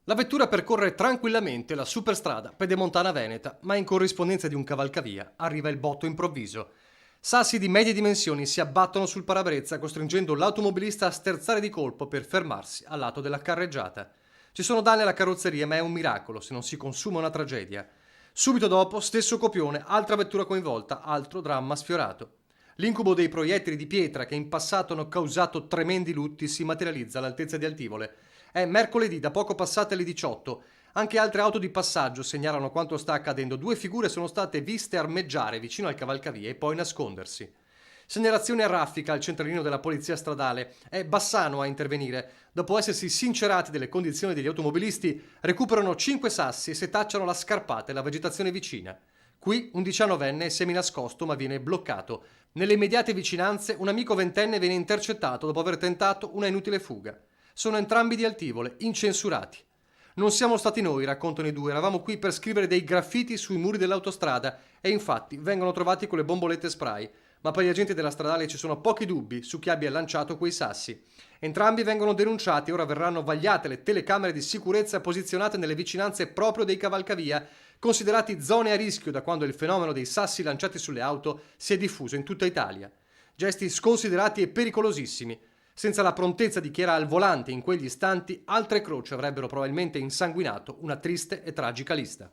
La vettura percorre tranquillamente la superstrada pedemontana veneta, ma in corrispondenza di un cavalcavia arriva il botto improvviso. Sassi di medie dimensioni si abbattono sul parabrezza, costringendo l'automobilista a sterzare di colpo per fermarsi al lato della carreggiata. Ci sono danni alla carrozzeria, ma è un miracolo se non si consuma una tragedia. Subito dopo, stesso copione, altra vettura coinvolta, altro dramma sfiorato. L'incubo dei proiettili di pietra che in passato hanno causato tremendi lutti si materializza all'altezza di Altivole. È mercoledì, da poco passate le 18. Anche altre auto di passaggio segnalano quanto sta accadendo. Due figure sono state viste armeggiare vicino al cavalcavia e poi nascondersi. Segnalazione a raffica al centralino della polizia stradale. È Bassano a intervenire. Dopo essersi sincerati delle condizioni degli automobilisti, recuperano 5 sassi e setacciano la scarpata e la vegetazione vicina. Qui un 19enne è seminascosto ma viene bloccato. Nelle immediate vicinanze un amico ventenne viene intercettato dopo aver tentato una inutile fuga. Sono entrambi di Altivole, incensurati. Non siamo stati noi, raccontano i due, eravamo qui per scrivere dei graffiti sui muri dell'autostrada e infatti vengono trovati con le bombolette spray, ma per gli agenti della stradale ci sono pochi dubbi su chi abbia lanciato quei sassi. Entrambi vengono denunciati e ora verranno vagliate le telecamere di sicurezza posizionate nelle vicinanze proprio dei cavalcavia, considerati zone a rischio da quando il fenomeno dei sassi lanciati sulle auto si è diffuso in tutta Italia. Gesti sconsiderati e pericolosissimi. Senza la prontezza di chi era al volante in quegli istanti, altre croci avrebbero probabilmente insanguinato una triste e tragica lista.